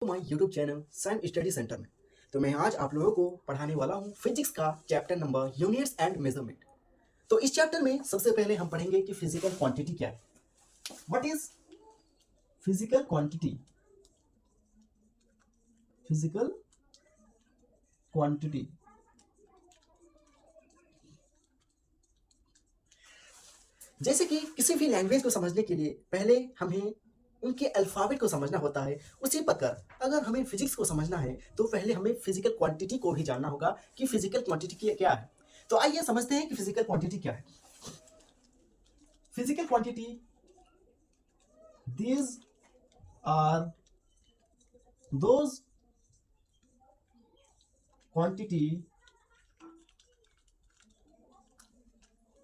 My YouTube channel science study centre में। तो मैं आज आप लोगों को पढ़ाने वाला हूँ फिजिक्स का chapter number units and measurement. तो इस चैप्टर में सबसे पहले हम पढ़ेंगे कि फिजिकल क्वांटिटी क्या है। What is physical quantity? Physical quantity जैसे कि किसी भी लैंग्वेज को समझने के लिए पहले हमें उनके अल्फाबेट को समझना होता है। उसी प्रकार अगर हमें फिजिक्स को समझना है तो पहले हमें फिजिकल क्वांटिटी को भी जानना होगा कि फिजिकल क्वांटिटी क्या है। तो आइए समझते हैं कि फिजिकल क्वांटिटी क्या है। Physical quantity, these are those quantity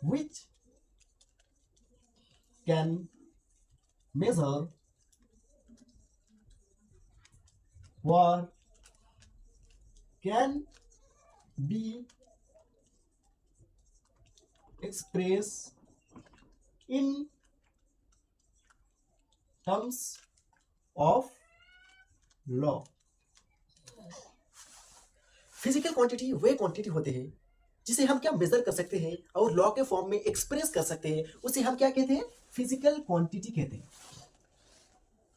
which can measure or can be expressed in terms of law। Physical quantity way quantity होते हैं जिसे हम क्या मेजर कर सकते हैं और लॉ के फॉर्म में एक्सप्रेस कर सकते हैं, उसे हम क्या कहते हैं? फिजिकल क्वांटिटी कहते हैं।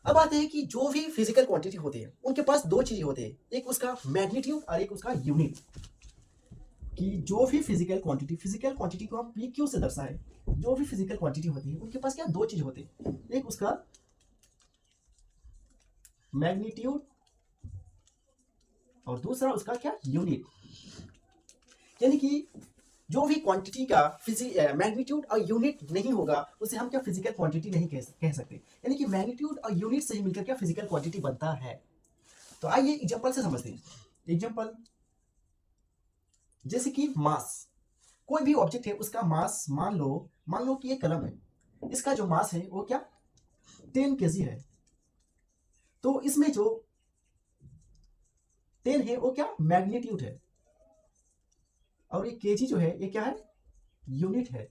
अब आते हैं कि जो भी फिजिकल क्वांटिटी होते हैं उनके पास दो चीजें होते हैं, एक उसका मैग्नीट्यूड और एक उसका यूनिट। कि जो भी फिजिकल क्वांटिटी को हम पी क्यू से दर्शाएं, जो भी फिजिकल क्वांटिटी होती है उनके पास क्या दो चीज होते हैं, एक उसका मैग्नीट्यूड और दूसरा उसका क्या? यूनिट। यानी कि जो भी क्वांटिटी का मैग्नीट्यूड और यूनिट नहीं होगा उसे हम क्या फिजिकल क्वांटिटी नहीं कह सकते। यानी कि मैग्नीट्यूड और यूनिट से ही मिलकर क्या फिजिकल क्वांटिटी बनता है। तो आइए एग्जांपल से समझते हैं। एग्जांपल जैसे कि मास, कोई भी ऑब्जेक्ट है उसका मास मान लो कि ये कलम है, इसका जो मास है वो क्या 10 kg है। तो इसमें जो 10 है वो क्या मैग्नीट्यूड है और ये केजी जो है ये क्या है? यूनिट है।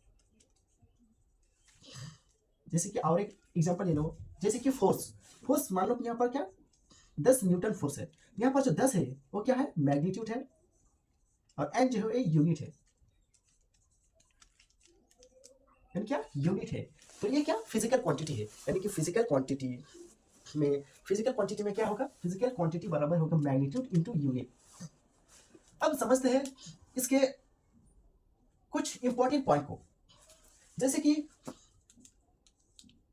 जैसे कि और एक एग्जांपल ले लो, जैसे कि फोर्स मान लो कि यहाँ पर क्या 10 न्यूटन फोर्स है, यहाँ पर जो 10 है वो क्या है? मैग्नीट्यूड है और एन जो है ये यूनिट है, यानी क्या यूनिट है। तो ये क्या फिजिकल क्वांटिटी है। यानी कि फिजिकल क्वांटिटी में क्या होगा? फिजिकल क्वांटिटी बराबर होगा मैग्नीट्यूड इंटू यूनिट। अब समझते हैं इसके कुछ इंपॉर्टेंट पॉइंट को। जैसे कि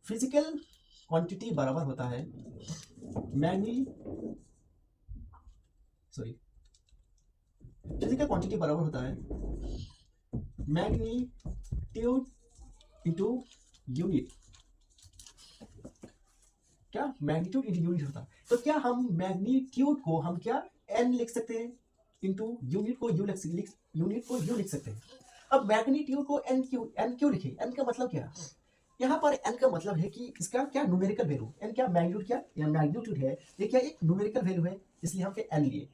फिजिकल क्वांटिटी बराबर होता है फिजिकल क्वांटिटी बराबर होता है मैग्नीट्यूड इंटू यूनिट। क्या मैग्नीट्यूड इंटू यूनिट होता है। तो क्या हम मैग्नीट्यूड को हम क्या एन लिख सकते हैं इंटू यूनिट को यू लिख सकते हैं। अब मैग्नीट्यूड को एन क्यों लिखे? एन का मतलब क्या है? यहाँ पर एन का मतलब है कि इसका क्या न्यूमेरिकल वैल्यू। एन क्या मैग्नीट्यूड क्या या मैग्नीट्यूड है, ये क्या एक न्यूमेरिकल वैल्यू है, इसलिए हम एन लिए।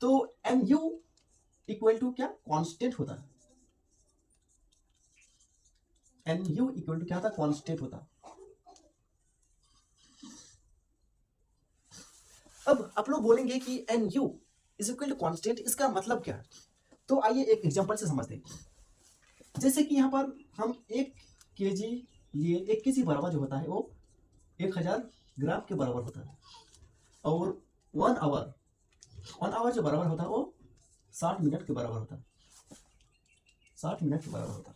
तो एन यू इक्वल टू क्या कांस्टेंट होता है। एन यू इक्वल टू क्या होता है? कांस्टेंट होता। अब आप लोग बोलेंगे कि N U is equal to constant, इसका मतलब क्या है? तो आइए एक एग्जांपल से समझते हैं। जैसे कि यहाँ पर हम 1 kg लिए, 1 kg बराबर जो होता है वो 1000 ग्राम के बराबर होता है और 1 आवर जो बराबर होता है वो 60 मिनट के बराबर होता है। 60 मिनट के बराबर होता है।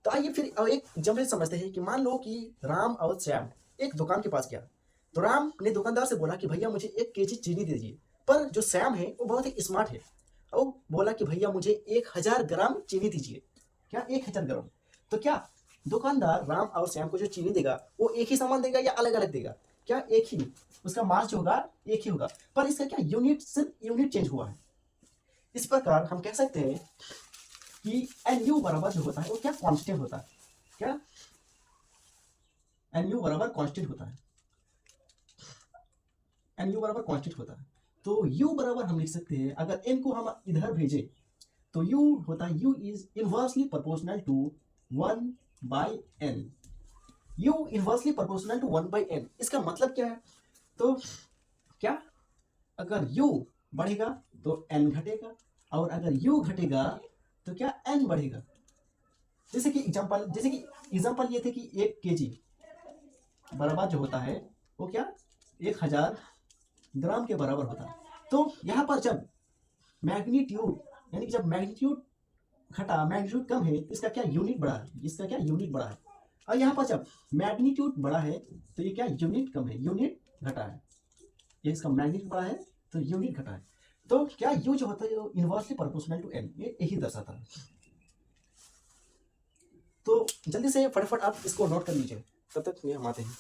तो आइए फिर एक एग्जांपल समझते हैं कि मान लो कि राम और श्याम एक दुकान के पास गया। तो राम ने दुकानदार से बोला कि भैया मुझे 1 kg चीनी दे दीजिए। पर जो श्याम है वो बहुत ही स्मार्ट है और बोला कि भैया मुझे 1000 ग्राम चीनी दीजिए। क्या 1000 ग्राम? तो क्या दुकानदार राम और श्याम को जो चीनी देगा वो एक ही सामान देगा या अलग अलग देगा? क्या एक ही, उसका मास जो होगा एक ही होगा, पर इसका क्या यूनिट, सिर्फ यूनिट चेंज हुआ है। इस प्रकार हम कह सकते हैं कि एन यू बराबर जो होता है वो क्या कांस्टेंट होता है। क्या एन यू बराबर कांस्टेंट होता है। एन यू बराबर कांस्टेंट होता है। तो u बराबर हम लिख सकते हैं, अगर n को हम इधर भेजें तो u होता है u is inversely proportional to 1/n। u inversely proportional to 1/n, इसका मतलब क्या है? तो अगर u बढ़ेगा तो n घटेगा, और अगर u घटेगा तो क्या n बढ़ेगा। जैसे कि एग्जाम्पल ये थे कि 1 kg बराबर जो होता है वो क्या 1000 ग्राम के बराबर होता है। तो यहाँ पर जब मैग्नीट्यूड, यानी कि जब मैग्नीट्यूड घटा, मैग्नीट्यूड कम है, तो इसका क्या यूनिट बढ़ा है, इसका क्या यूनिट बढ़ा है। और यहाँ पर जब मैग्नीट्यूड बड़ा है तो ये क्या यूनिट कम है, यूनिट घटा है। ये इसका मैग्नीट्यूड बड़ा है तो यूनिट घटा है। तो क्या यू जो होता है इनवर्सली प्रोपोर्शनल टू एन, ये यही दर्शाता है। तो जल्दी से फटाफट आप इसको नोट कर लीजिए, तब तक ये हम आते हैं।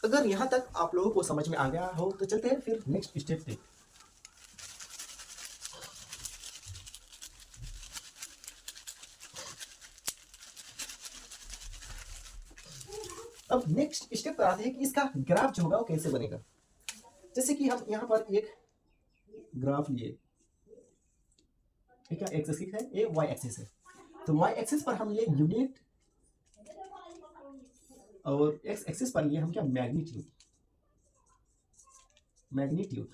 अगर यहां तक आप लोगों को समझ में आ गया हो तो चलते हैं फिर नेक्स्ट स्टेप पे। अब नेक्स्ट स्टेप पर आते हैं कि इसका ग्राफ जो होगा वो कैसे बनेगा। जैसे कि हम यहाँ पर एक ग्राफ लिए, क्या एक्स एक्सिस है, ये वाई एक्सिस है। तो वाई एक्सिस पर हम लिए यूनिट और एक्स एक्सिस पर लिए हम क्या मैग्नीट्यूड।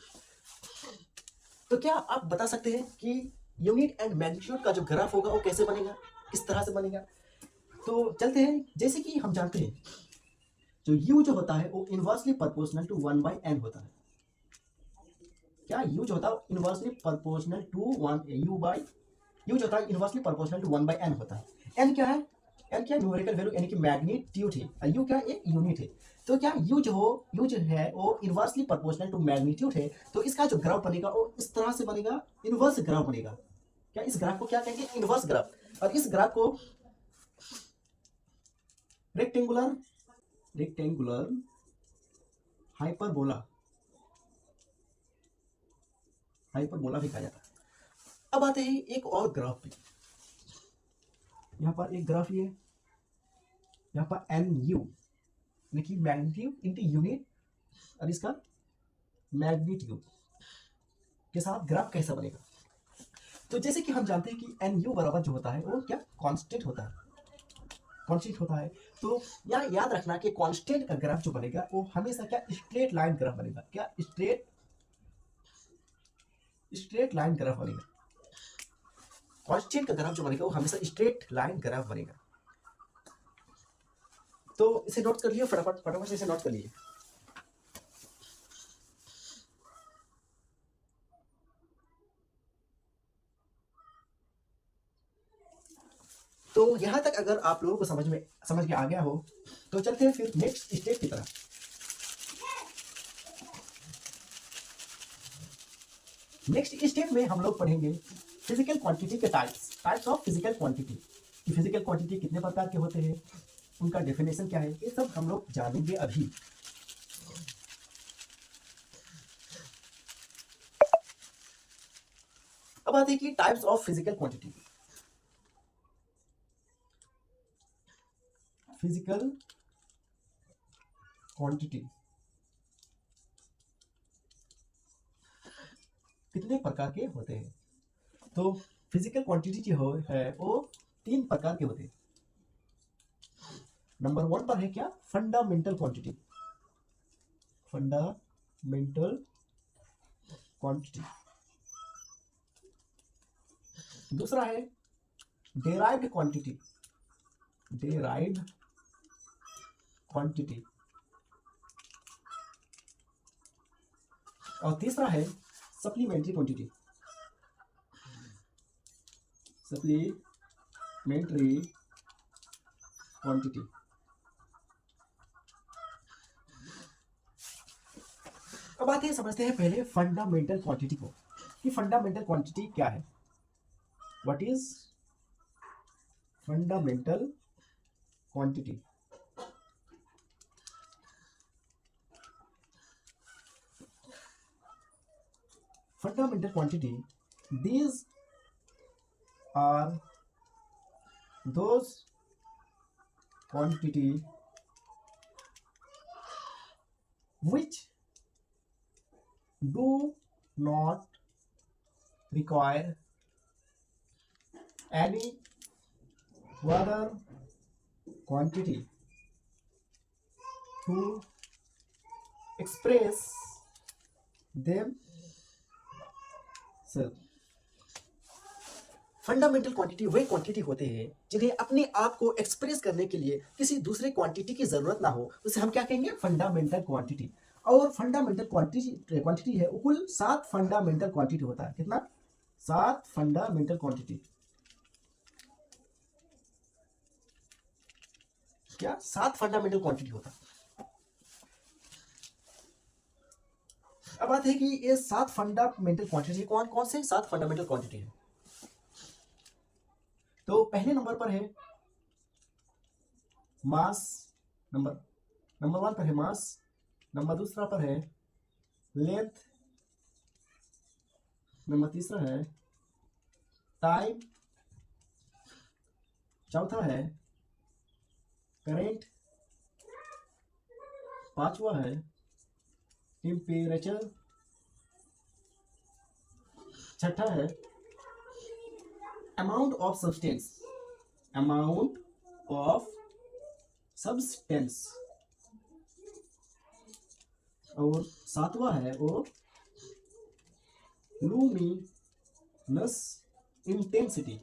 तो क्या आप बता सकते हैं कि यूनिट एंड मैग्नीट्यूड का जो ग्राफ होगा वो कैसे बनेगा, किस तरह से बनेगा। तो चलते हैं, जैसे कि हम जानते हैं जो u जो होता है वो इनवर्सली प्रोपोर्शनल टू 1/n होता है। क्या u जो होता है इनवर्सली प्रोपोर्शनल टू 1 u जो होता है इनवर्सली प्रोपोर्शनल टू 1/n होता है। n क्या है, n क्या न्यूमेरिकल वैल्यू यानी कि मैग्नीट्यूड है, और u क्या एक यूनिट है। तो क्या u जो है वो इनवर्सली प्रोपोर्शनल टू मैग्नीट्यूड है। तो इसका जो ग्राफ बनेगा वो इस तरह से बनेगा, इनवर्स ग्राफ बनेगा। क्या इस ग्राफ को क्या कहेंगे, इनवर्स ग्राफ। और इस ग्राफ को रेक्टेंगुलर हाइपरबोला भी कहा जाता है। अब आते हैं एक और ग्राफ पे। यहाँ पर एक ग्राफ ये, यहाँ पर एन यू यानी कि मैग्नीट्यूड इंटू यूनिट, और इसका मैग्नीट्यूड के साथ ग्राफ कैसा बनेगा। तो जैसे कि हम जानते हैं कि एन यू बराबर जो होता है वो क्या कांस्टेंट होता है। तो यहाँ याद रखना कि कांस्टेंट का ग्राफ जो बनेगा वो हमेशा क्या स्ट्रेट लाइन ग्राफ बनेगा। क्या स्ट्रेट लाइन ग्राफ बनेगा। कांस्टेंट का ग्राफ जो बनेगा वो हमेशा स्ट्रेट लाइन ग्राफ बनेगा। तो इसे नोट कर लियो, फटाफट से इसे नोट कर लीजिए। तो यहां तक अगर आप लोगों को समझ में आ गया हो तो चलते हैं फिर नेक्स्ट स्टेप की तरफ। नेक्स्ट स्टेप में हम लोग पढ़ेंगे फिजिकल क्वांटिटी के types of physical quantity. Physical quantity कितने प्रकार के होते हैं, उनका डेफिनेशन क्या है, ये सब हम लोग जानेंगे अभी। अब आते हैं कि types of physical quantity. Physical quantity कितने प्रकार के होते हैं। तो फिजिकल क्वांटिटी जो है वो 3 प्रकार के होते हैं। नंबर 1 पर है क्या फंडामेंटल क्वांटिटी। दूसरा है डेराइव्ड क्वांटिटी। और तीसरा है सप्लीमेंट्री क्वांटिटी। अब आते हैं, समझते हैं पहले फंडामेंटल क्वांटिटी को कि फंडामेंटल क्वांटिटी क्या है। What is fundamental quantity. Fundamental quantity, these are those quantity which do not require any whether quantity to express themselves। Fundamental quantity way quantity होते हैं जिन्हें अपने आप को एक्सप्रेस करने के लिए किसी दूसरे क्वांटिटी की जरूरत ना हो, उसे हम क्या कहेंगे, फंडामेंटल क्वांटिटी। और फंडामेंटल क्वांटिटी है, कुल 7 फंडामेंटल क्वांटिटी होता है। कितना? 7 फंडामेंटल क्वांटिटी। क्या? 7 फंडामेंटल क्वांटिटी होता है। अब बात है कि ये 7 फंडामेंटल क्वांटिटी कौन कौन से 7 फंडामेंटल क्वांटिटी है। तो पहले नंबर पर है मास, नंबर 1 पर है मास, नंबर दूसरा पर है लेंथ, नंबर तीसरा है टाइम, चौथा है करेंट, पांचवा है टेम्परेचर, छठा है अमाउंट ऑफ सब्सटेंस, और सातवां है वो लुमिनस इंटेंसिटी।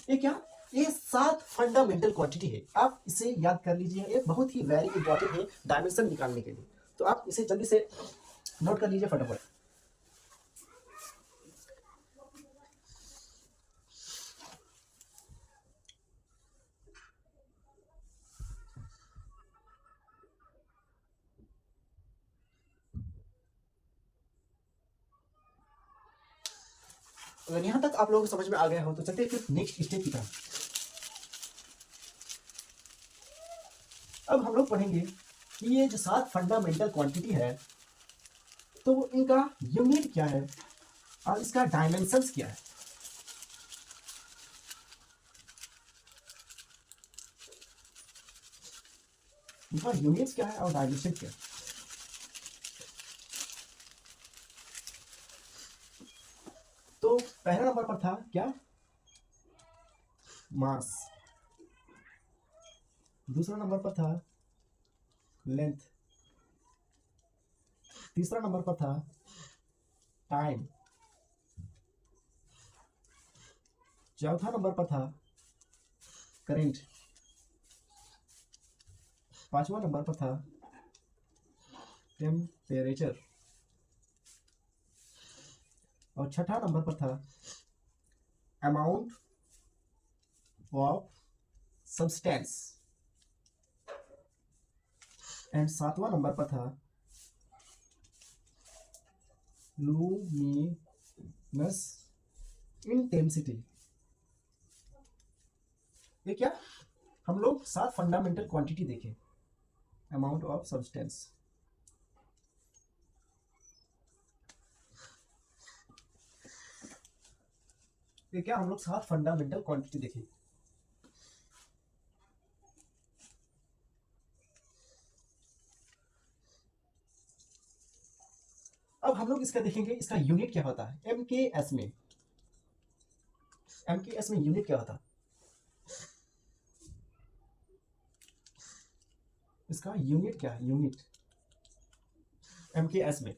ये क्या? ये 7 फंडामेंटल क्वांटिटी है। आप इसे याद कर लीजिए, ये बहुत ही वेरी इंपॉर्टेंट है डायमेंशन निकालने के लिए। तो आप इसे जल्दी से नोट कर लीजिए फटाफट। अगर यहां तक आप लोगों को समझ में आ गया हो तो चलते फिर नेक्स्ट स्टेप की तरफ। अब हम लोग पढ़ेंगे कि ये जो 7 फंडामेंटल क्वांटिटी है तो इनका यूनिट क्या है और इसका डायमेंशंस क्या है। इनका यूनिट क्या है और डायमेंशन क्या है। तो पहला नंबर पर था क्या? मास। दूसरा नंबर पर था लेंथ। तीसरा नंबर पर था टाइम। चौथा नंबर पर था करंट। पांचवा नंबर पर था टेम्परेचर। और छठा नंबर पर था अमाउंट ऑफ सब्सटेंस। एंड सातवां नंबर पर था लुमिनस इंटेंसिटी। ये क्या? हम लोग 7 फंडामेंटल क्वांटिटी देखें। अमाउंट ऑफ सब्सटेंस, ये क्या? हम लोग 7 फंडामेंटल क्वांटिटी देखें। अब हम लोग इसका देखेंगे, इसका यूनिट क्या होता है एमकेएस में। एमकेएस में यूनिट क्या होता है? इसका यूनिट क्या है? यूनिट एमकेएस में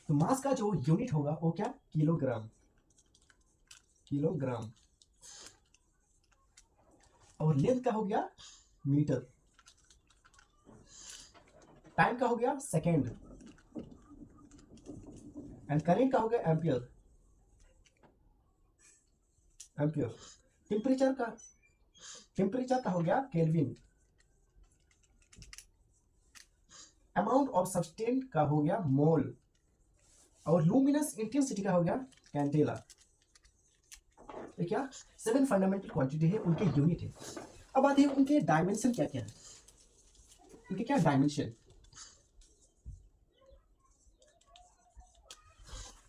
तो मास का जो यूनिट होगा वो क्या? किलोग्राम। और लेंथ का हो गया मीटर। टाइम का हो गया सेकेंड। एंड करेंट का हो गया एम्पियर। टेम्परेचर का हो गया केल्विन। अमाउंट ऑफ सब्सटेंस का हो गया मोल। और लुमिनस इंटेंसिटी का हो गया कैंडेला। तो क्या? 7 फंडामेंटल क्वांटिटी है, उनके यूनिट है। अब आते हैं उनके डायमेंशन क्या क्या है। उनके क्या डायमेंशन?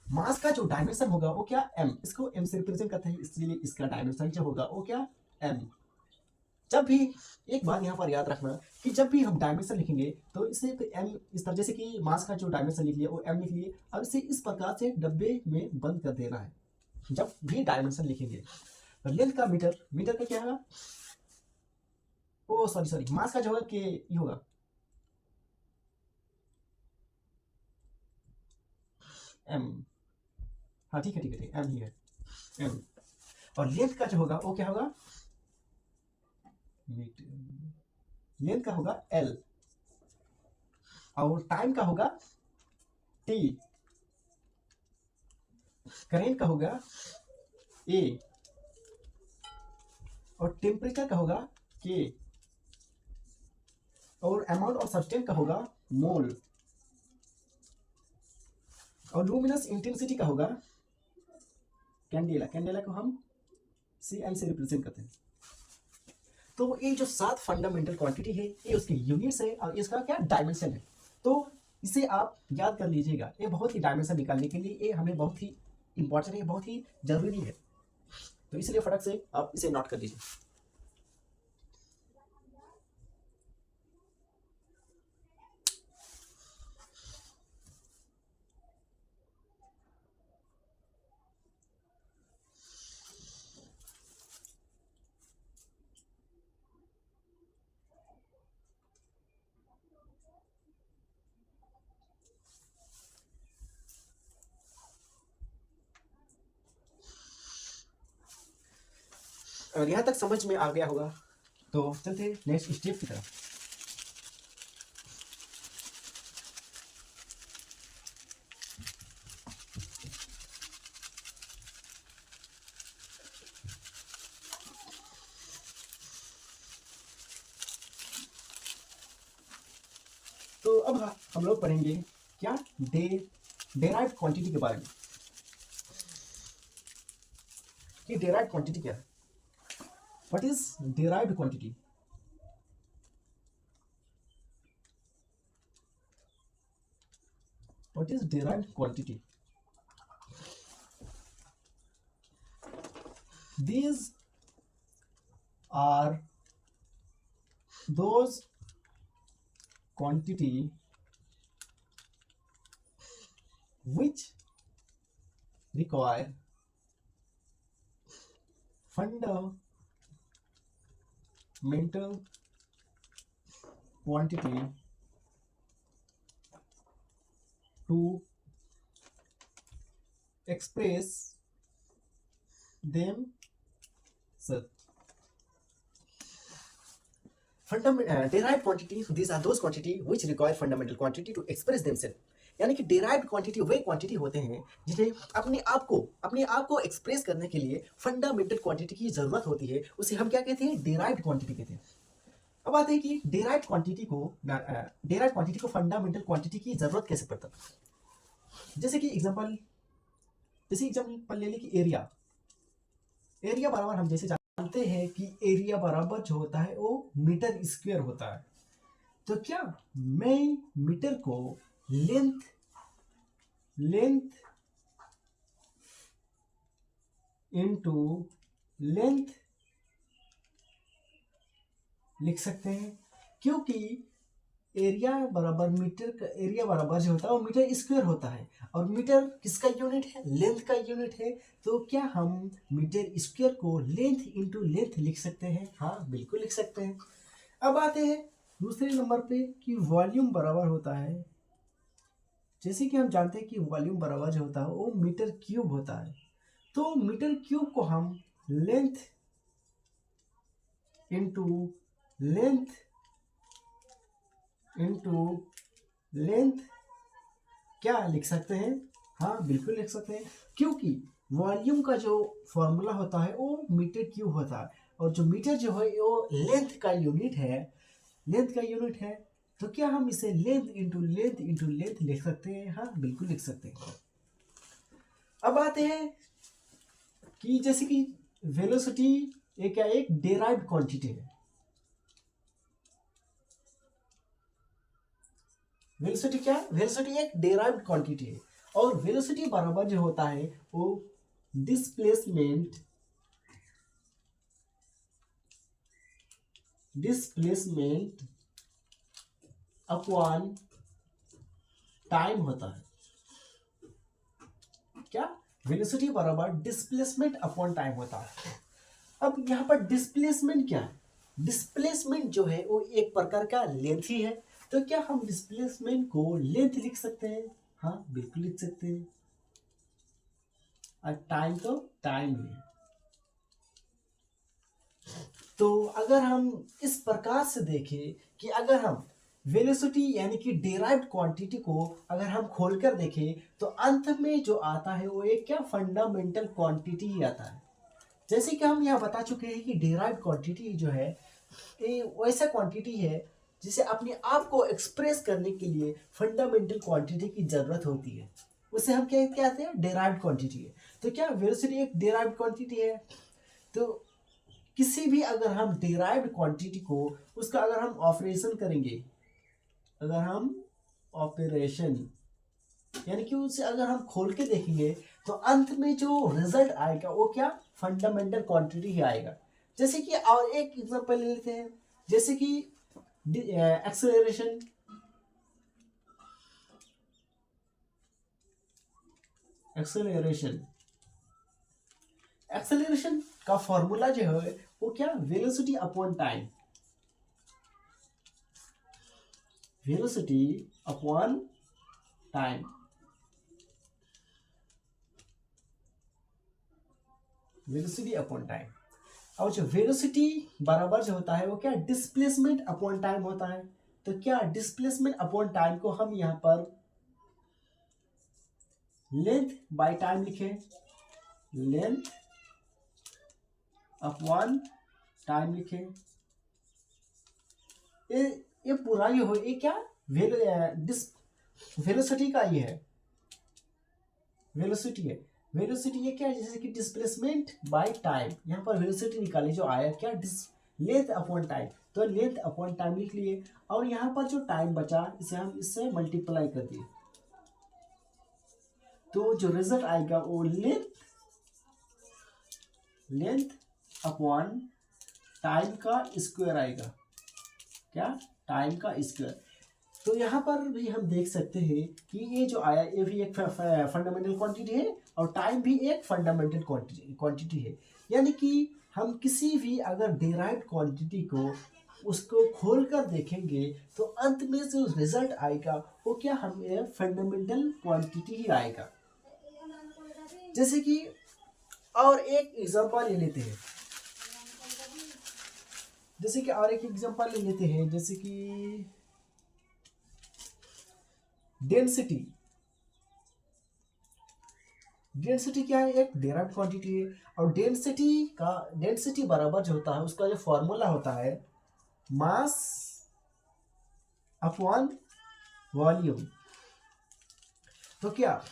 मास का जो डायमेंशन होगा वो क्या? m। इसको m से रिप्रेजेंट करते हैं, इसलिए इसका डायमेंशन जो होगा वो क्या? m। जब भी एक बात यहाँ पर याद रखना कि जब भी हम डायमेंशन लिखेंगे तो इसे m इस तरह, जैसे कि मास का जो डायमेंशन लिख लिया वो m लिख लिए। अब इसे इस प्रकार से डब्बे में बंद कर देना है। जब भी डायमेंशन लिखेंगे। तो लेंथ का मीटर का क्या होगा, ओ सॉरी मास का जो होगा के ये होगा एम, हाँ ठीक है एम ही है एम। और लेंथ का जो होगा वो क्या होगा, लेंथ का होगा एल, और टाइम का होगा टी, करेंट का होगा ए, और टेम्परेचर का होगा के, और अमाउंट ऑफ सब्सटेंस का होगा मोल, और लुमिनस इंटेंसिटी का होगा कैंडेला को हम CI से रिप्रेजेंट करते हैं। तो ये जो 7 फंडामेंटल क्वांटिटी है ये उसकी यूनिट्स है और इसका क्या डायमेंशन है। तो इसे आप याद कर लीजिएगा, ये बहुत ही डायमेंशन निकालने के लिए ये हमें बहुत ही इंपॉर्टेंट है, बहुत ही जरूरी है। तो इसलिए फटक से आप इसे नोट कर लीजिए। अगर यहाँ तक समझ में आ गया होगा तो चलते नेक्स्ट स्टेप की तरफ। तो अब हम लोग पढ़ेंगे क्या डेराइव्ड क्वांटिटी के बारे में कि डेराइव्ड क्वांटिटी क्या है। What is derived quantity? What is derived quantity? These are those quantity which require fundamental quantity to express themselves. Derived quantity, these are those quantity which require fundamental quantity to express themselves. यानी कि derived quantity वे quantity होते हैं जिन्हें अपने आप को express करने के लिए फंडामेंटल क्वांटिटी की जरूरत होती है। उसे हम क्या कहते हैं, derived क्वांटिटी कहते हैं। अब आते हैं कि derived क्वांटिटी को फंडामेंटल क्वांटिटी की जरूरत कैसे पड़ता है। जैसे एग्जांपल ले लें कि एरिया बराबर हम जैसे जानते हैं कि एरिया बराबर जो होता है वो मीटर स्क्वायर होता है। तो क्या मैं मीटर को लेंथ इनटू लेंथ लिख सकते हैं, क्योंकि एरिया बराबर मीटर का एरिया बराबर जो होता है वो मीटर स्क्वायर होता है, और मीटर किसका यूनिट है, लेंथ का यूनिट है। तो क्या हम मीटर स्क्वायर को लेंथ इनटू लेंथ लिख सकते हैं? हाँ बिल्कुल लिख सकते हैं। अब आते हैं दूसरे नंबर पे कि वॉल्यूम बराबर होता है, जैसे कि हम जानते हैं कि वॉल्यूम बराबर जो होता है वो मीटर क्यूब होता है। तो मीटर क्यूब को हम लेंथ इनटू लेंथ क्या लिख सकते हैं? हाँ बिल्कुल लिख सकते हैं, क्योंकि वॉल्यूम का जो फॉर्मूला होता है वो मीटर क्यूब होता है, और जो मीटर जो है वो लेंथ का यूनिट है। तो क्या हम इसे लेंथ इनटू लेंथ लिख सकते हैं? हाँ बिल्कुल लिख सकते हैं। अब आते हैं कि जैसे कि वेलोसिटी एक डेराइव्ड क्वांटिटी है। वेलोसिटी एक डेराइव्ड क्वांटिटी है, और वेलोसिटी बराबर जो होता है वो डिस्प्लेसमेंट अपॉन टाइम होता है। क्या वेलोसिटी बराबर डिस्प्लेसमेंट अपॉन टाइम होता है। अब यहाँ पर डिस्प्लेसमेंट क्या है? डिस्प्लेसमेंट जो है वो एक प्रकार का लेंथ ही है। तो क्या हम डिस्प्लेसमेंट को लेंथ लिख सकते हैं? हाँ बिल्कुल लिख सकते हैं। और टाइम तो टाइम ही है। तो अगर हम इस प्रकार से देखें कि अगर हम वेलोसिटी यानी कि डेराइव्ड क्वांटिटी को अगर हम खोलकर देखें तो अंत में जो आता है वो एक क्या फंडामेंटल क्वांटिटी ही आता है। जैसे कि हम यहाँ बता चुके हैं कि डेराइव्ड क्वांटिटी जो है ये वैसा क्वांटिटी है जिसे अपने आप को एक्सप्रेस करने के लिए फंडामेंटल क्वांटिटी की जरूरत होती है। उसे हम क्या कहते हैं? डेराइव्ड क्वांटिटी है। तो क्या वेलोसिटी एक डेराइव्ड क्वांटिटी है? तो किसी भी अगर हम डेराइव्ड क्वांटिटी को उसका अगर हम ऑपरेशन करेंगे, अगर हम ऑपरेशन यानी कि उसे अगर हम खोल के देखेंगे तो अंत में जो रिजल्ट आएगा वो क्या फंडामेंटल क्वांटिटी ही आएगा। जैसे कि और एक एग्जांपल ले लेते हैं, जैसे कि एक्सेलरेशन। एक्सेलरेशन एक्सेलरेशन का फॉर्मूला जो है वो क्या velocity upon time, velocity upon time. Velocity upon time. और जो वेलोसिटी बराबर जो होता है वो क्या डिस्प्लेसमेंट अपॉन टाइम होता है। तो क्या डिस्प्लेसमेंट अपॉन टाइम को हम यहाँ पर लेंथ बाय टाइम लिखें, लेंथ अपॉन टाइम लिखें। ये पूरा ये हो ये क्या वेलोसिटी का ये है, वेलोसिटी है। वेलोसिटी ये क्या है? जैसे कि डिस्प्लेसमेंट बाय टाइम, यहाँ पर वेलोसिटी निकाली जो आया क्या लेंथ अपॉन टाइम, तो लेंथ अपॉन टाइम लिख लिए। और यहाँ पर जो टाइम बचा इसे हम इससे मल्टीप्लाई कर दिए, तो जो रिजल्ट आएगा वो लेंथ अपॉन टाइम का स्क्वायर आएगा। क्या? टाइम का स्क्वायर। तो यहाँ पर भी हम देख सकते हैं कि ये जो आया ये भी एक फंडामेंटल क्वांटिटी है और टाइम भी एक फंडामेंटल क्वांटिटी है। यानी कि हम किसी भी अगर डेराइव्ड क्वांटिटी को उसको खोल कर देखेंगे तो अंत में जो रिजल्ट आएगा वो क्या हमें फंडामेंटल क्वांटिटी ही आएगा। जैसे कि और एक एग्जांपल ले लेते हैं, जैसे कि और एक एग्जांपल ले लेते हैं, जैसे कि डेंसिटी। डेंसिटी क्या है? एक डेराइव्ड क्वांटिटी है। और डेंसिटी बराबर जो होता है उसका जो फॉर्मूला होता है मास अपॉन वॉल्यूम। तो क्या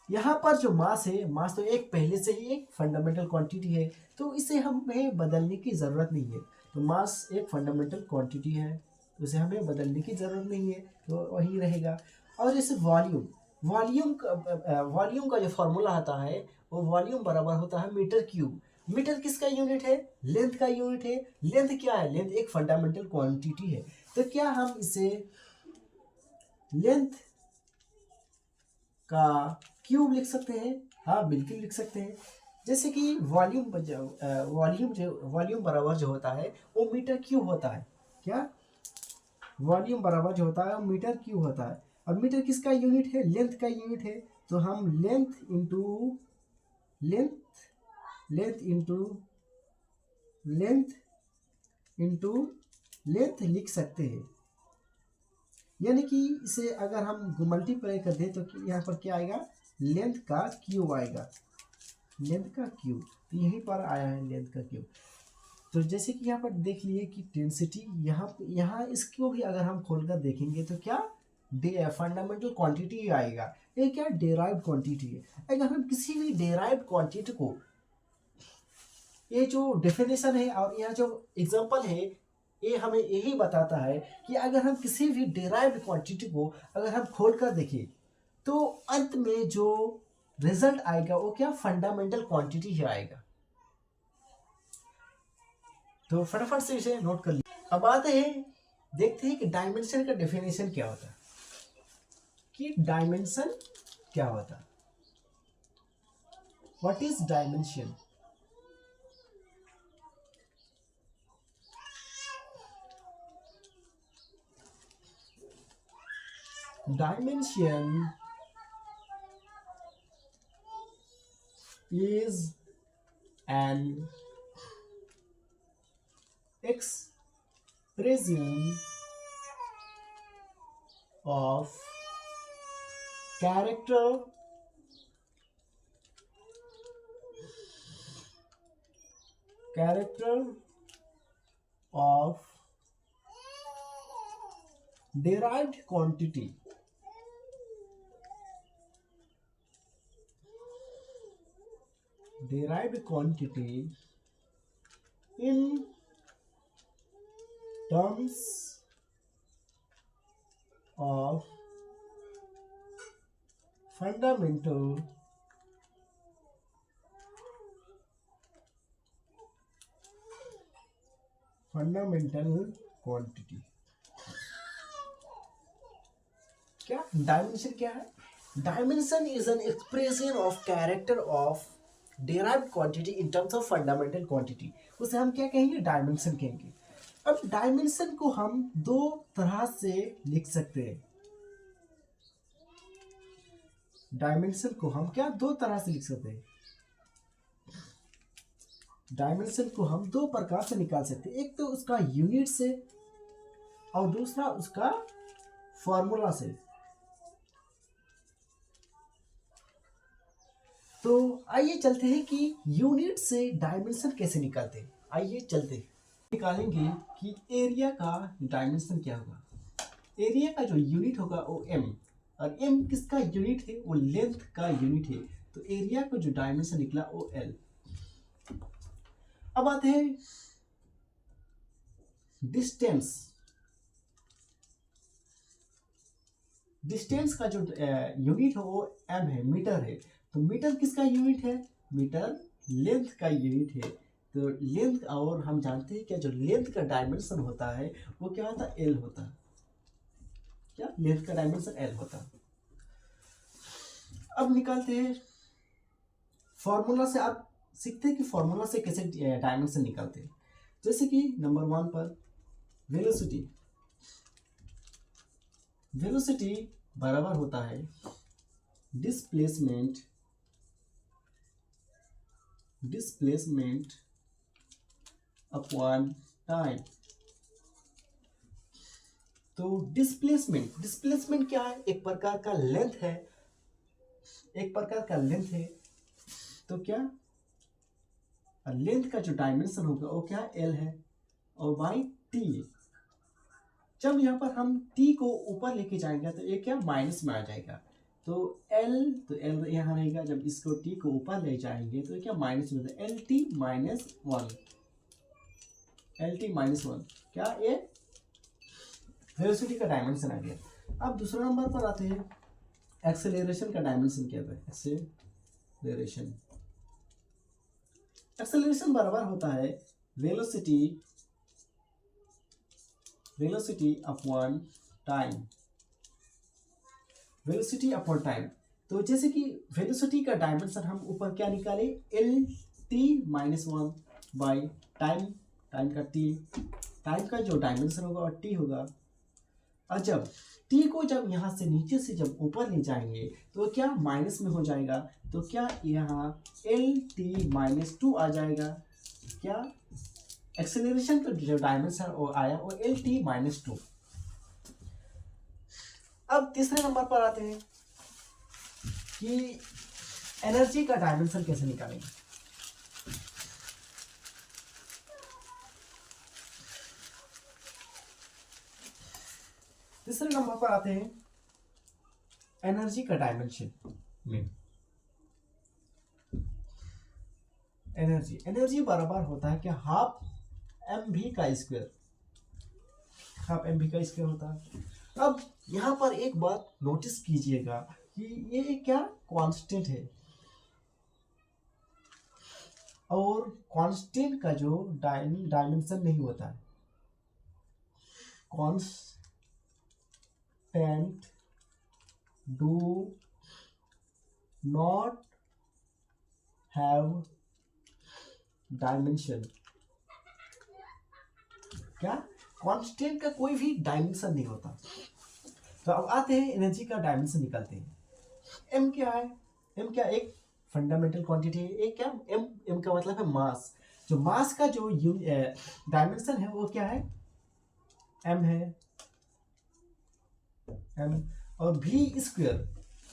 यहाँ पर जो मास है, मास तो एक पहले से ही एक फंडामेंटल क्वांटिटी है, तो इसे हमें बदलने की जरूरत नहीं है। तो मास एक फंडामेंटल क्वांटिटी है, तो इसे हमें बदलने की जरूरत नहीं है, तो वही रहेगा। और जैसे वॉल्यूम का जो फॉर्मूला आता है वो वॉल्यूम बराबर होता है मीटर क्यूब। मीटर किसका यूनिट है? लेंथ का यूनिट है। लेंथ क्या है? लेंथ एक फंडामेंटल क्वांटिटी है। तो क्या हम इसे लेंथ का क्यूब लिख सकते हैं? हाँ बिल्कुल लिख सकते हैं। जैसे कि वॉल्यूम बराबर जो होता है वो मीटर क्यूब होता है। क्या? वॉल्यूम बराबर जो होता है वो मीटर क्यूब होता है। और मीटर किसका यूनिट है? लेंथ का यूनिट है। तो हम लेंथ इंटू लेंथ लिख सकते हैं। यानी कि इसे अगर हम मल्टीप्लाई कर दें तो यहाँ पर क्या आएगा? लेंथ का क्यूब आएगा, लेंथ का क्यूब। तो यहीं पर आया है लेंथ का क्यूब। तो जैसे कि यहाँ पर देख लिए कि डेंसिटी यहाँ इसको भी अगर हम खोलकर देखेंगे तो क्या फंडामेंटल क्वांटिटी आएगा। ये क्या डेराइव्ड क्वांटिटी है। अगर हम किसी भी डेराइव्ड क्वांटिटी को, ये जो डेफिनेशन है और यहाँ जो एग्जांपल है ये हमें यही बताता है कि अगर हम किसी भी डेराइव्ड क्वांटिटी को अगर हम खोल कर देखें तो अंत में जो रिजल्ट आएगा वो क्या फंडामेंटल क्वांटिटी ही आएगा। तो फटाफट से इसे नोट कर लीजिए। अब आते हैं देखते हैं कि डायमेंशन का डेफिनेशन क्या होता है, कि डायमेंशन क्या होता है। What is dimension? Dimension is an expression of character of derived quantity in terms of fundamental quantity. क्या डायमेंशन क्या है? Dimension is an expression of character of derived quantity in terms of fundamental quantity, उसे हम क्या कहेंगे? Dimension कहेंगे। अब dimension को हम दो तरह से लिख सकते हैं। डायमेंशन को हम क्या दो तरह से लिख सकते हैं? डायमेंशन को हम दो प्रकार से निकाल सकते हैं, एक तो उसका यूनिट से और दूसरा उसका फॉर्मूला से। तो आइए चलते हैं कि यूनिट से डायमेंशन कैसे निकालते हैं। आइए चलते हैं, निकालेंगे कि एरिया का डायमेंशन क्या होगा। एरिया का जो यूनिट होगा वो एम, और एम किसका यूनिट है? वो लेंथ का यूनिट है। तो एरिया का जो डायमेंशन निकला वो एल। अब आते हैं डिस्टेंस। डिस्टेंस का जो यूनिट है वो एम है, मीटर है। तो मीटर किसका यूनिट है? मीटर लेंथ का यूनिट है। तो लेंथ, और हम जानते हैं क्या जो लेंथ का डायमेंशन होता है वो क्या होता है? एल होता है। क्या लेंथ का डायमेंशन एल होता है। अब निकालते हैं फॉर्मूला से। आप सीखते हैं कि फॉर्मूला से कैसे डायमेंशन निकालते हैं। जैसे कि नंबर 1 पर वेलोसिटी बराबर होता है डिस्प्लेसमेंट अपॉन टाइम। तो डिस्प्लेसमेंट क्या है? एक प्रकार का लेंथ है। तो क्या लेंथ का जो डायमेंशन होगा वो क्या? एल है, और बाई टी। जब यहाँ पर हम टी को ऊपर लेके जाएंगे तो ये क्या माइनस में आ जाएगा। तो एल यहाँ रहेगा। जब इसको टी को ऊपर ले जाएंगे तो ये क्या माइनस में, एल टी माइनस वन। क्या ये वेलोसिटी का डायमेंशन आ गया। अब दूसरा नंबर पर आते हैं, एक्सेलरेशन का डायमेंशन क्या है? एक्सेलरेशन बराबर होता है वेलोसिटी अपॉन टाइम। तो जैसे कि वेलोसिटी का डायमेंशन हम ऊपर क्या निकाले? L T minus one by time का टी। टाइम का जो डायमेंशन होगा और टी होगा। और जब टी को जब यहाँ से नीचे से जब ऊपर ले जाएंगे तो क्या माइनस में हो जाएगा। तो क्या यहाँ एल टी माइनस टू आ जाएगा। क्या एक्सेलरेशन का जो डायमेंशन वो आया वो एल टी माइनस टू। अब तीसरे नंबर पर आते हैं कि एनर्जी का डायमेंशन कैसे निकालेंगे। तीसरे नंबर पर आते हैं एनर्जी का डायमेंशन में। एनर्जी बराबर होता है कि हाफ एम वी का स्क्वायर होता है। अब यहाँ पर एक बात नोटिस कीजिएगा कि ये क्या कांस्टेंट है, और कांस्टेंट का जो डायमेंशन नहीं होता है। Constant do not have dimension. क्या कांस्टेंट का कोई भी डायमेंशन नहीं होता। तो अब आते हैं एनर्जी का डायमेंशन निकालते हैं। एम क्या है? एम क्या एक फंडामेंटल क्वांटिटी है। एक क्या एम? एम का मतलब है मास। जो मास का जो डायमेंशन है वो क्या है? एम है, एम। और वी स्क्वायर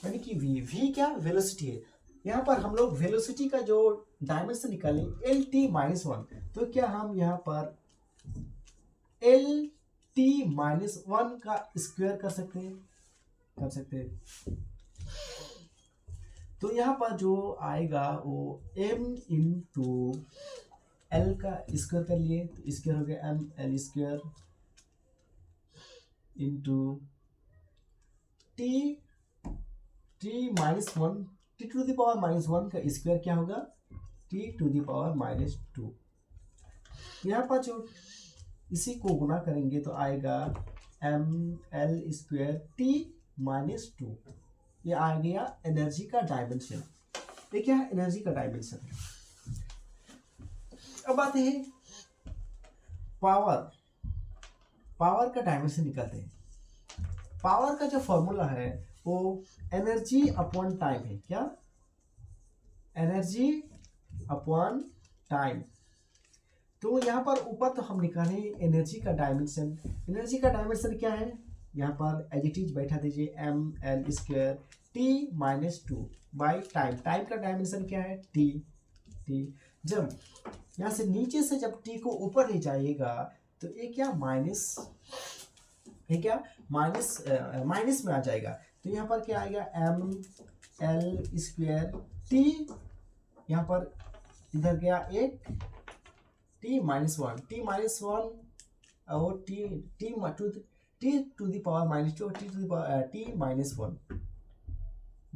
यानी कि वी क्या वेलोसिटी है। यहाँ पर हम लोग वेलोसिटी का जो डायमेंशन निकालें एल टी माइनस वन, तो क्या हम यहाँ पर एल टी माइनस वन का स्क्वायर कर सकते हैं? कर सकते हैं। तो यहाँ पर जो आएगा वो एम इंटू एल का स्क्वायर कर लिए तो स्क्वायर हो गया M L square into T T minus one, T to the power minus one का स्क्वायर क्या होगा? T to the power minus two. यहाँ पर जो इसी को गुना करेंगे तो आएगा M L square T minus two. ये आ गया एनर्जी का डायमेंशन। ये क्या है? एनर्जी का डायमेंशन। अब आते हैं पावर। पावर का डायमेंशन निकालते हैं। पावर का जो फॉर्मूला है वो एनर्जी अपॉन टाइम है। क्या? Energy upon time. तो यहाँ पर ऊपर तो हम निकाले एनर्जी का डायमेंशन। एनर्जी का डायमेंशन क्या है? यहाँ पर एज इट इज बैठा दीजिए M L square T minus two by time. Time का डायमेंशन क्या है? टी। टी जब यहाँ से नीचे से जब टी को ऊपर ले जाइएगा तो ये क्या माइनस, ये क्या माइनस माइनस में आ जाएगा। तो यहाँ पर क्या आएगा? एम एल स्क्वायर टी, यहाँ पर इधर गया एक T minus one, T minus one और T T to the power minus two, T to the power T minus one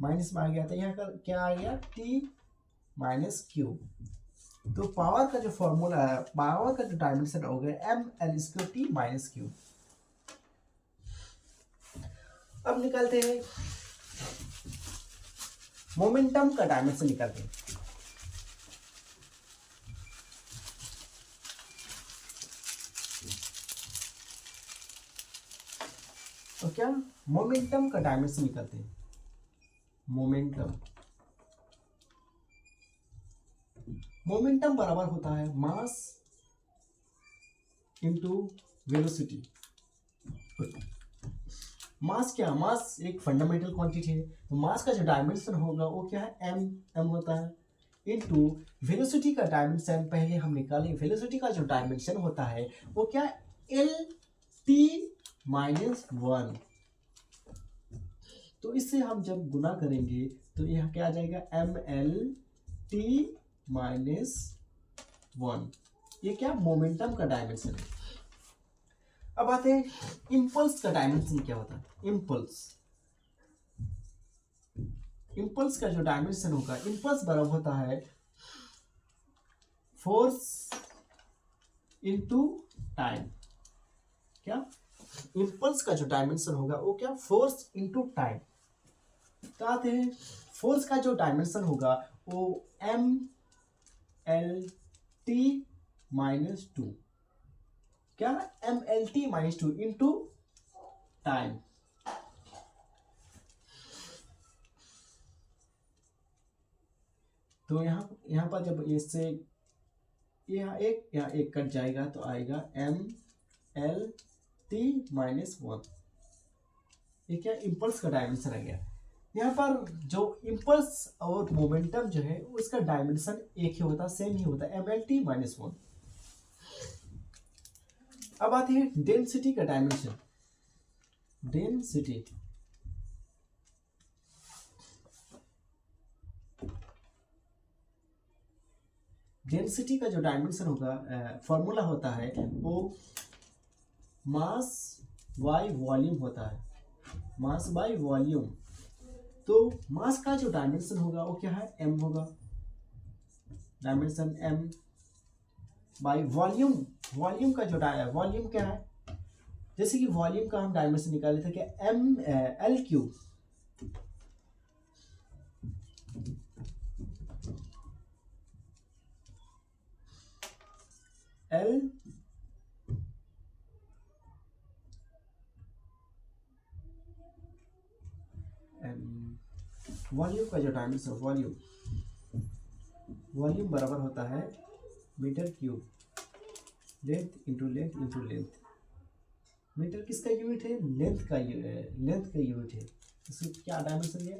minus में आ गया। तो यहाँ का क्या आ गया? T minus Q. तो पावर का जो फॉर्मूला है, पावर का जो डायमेंशन हो गया M L square T minus Q. अब निकालते हैं मोमेंटम का डायमेंशन निकालते हैं। तो क्या मोमेंटम का डायमेंशन निकालते हैं। मोमेंटम बराबर होता है मास इंटू वेलोसिटी। मास क्या? मास एक फंडामेंटल क्वांटिटी है। तो मास का जो डायमेंशन होगा वो क्या है? एम। एम होता है इंटू वेलोसिटी का डायमेंशन पहले हम निकालें। वेलोसिटी का जो डायमेंशन होता है वो क्या? L T minus one. तो इससे हम जब गुना करेंगे तो यह क्या आ जाएगा? M L T minus one. ये क्या मोमेंटम का डायमेंशन है। अब आते हैं इम्पल्स का डायमेंशन क्या होता है। इम्पल्स का जो डायमेंशन होगा, इम्पल्स बराबर होता है फोर्स इनटू टाइम। क्या? इम्पल्स का जो डायमेंशन होगा वो क्या? Force into time. तो आते हैं फोर्स का जो डायमेंशन होगा वो M L T minus two. क्या? M L T minus two into time. तो यहाँ पर जब इससे यहाँ एक कट जाएगा तो आएगा M L T minus one. ये क्या? इम्पल्स का डायमेंशन आ गया। यहाँ पर जो इम्पल्स और मोमेंटम जो है उसका डायमेंशन एक ही होता, सेम ही होता, M L T minus one. अब आती है डेंसिटी का डायमेंशन। डेंसिटी का जो डायमेंशन होगा, फॉर्मूला होता है वो मास बाय वॉल्यूम होता है। Mass by volume. तो मास का जो डायमेंशन होगा वो क्या है? एम होगा। Dimension M by volume. Volume का जो वॉल्यूम क्या है? जैसे कि वॉल्यूम का हम डायमेंशन निकाले थे क्या? M L cube. L volume का जो डायमेंशन वॉल्यूम बराबर होता है metre cube, length into length. Metre किसका यूनिट है? लेंथ का यूनिट है। इसमें क्या डायमेंशन है?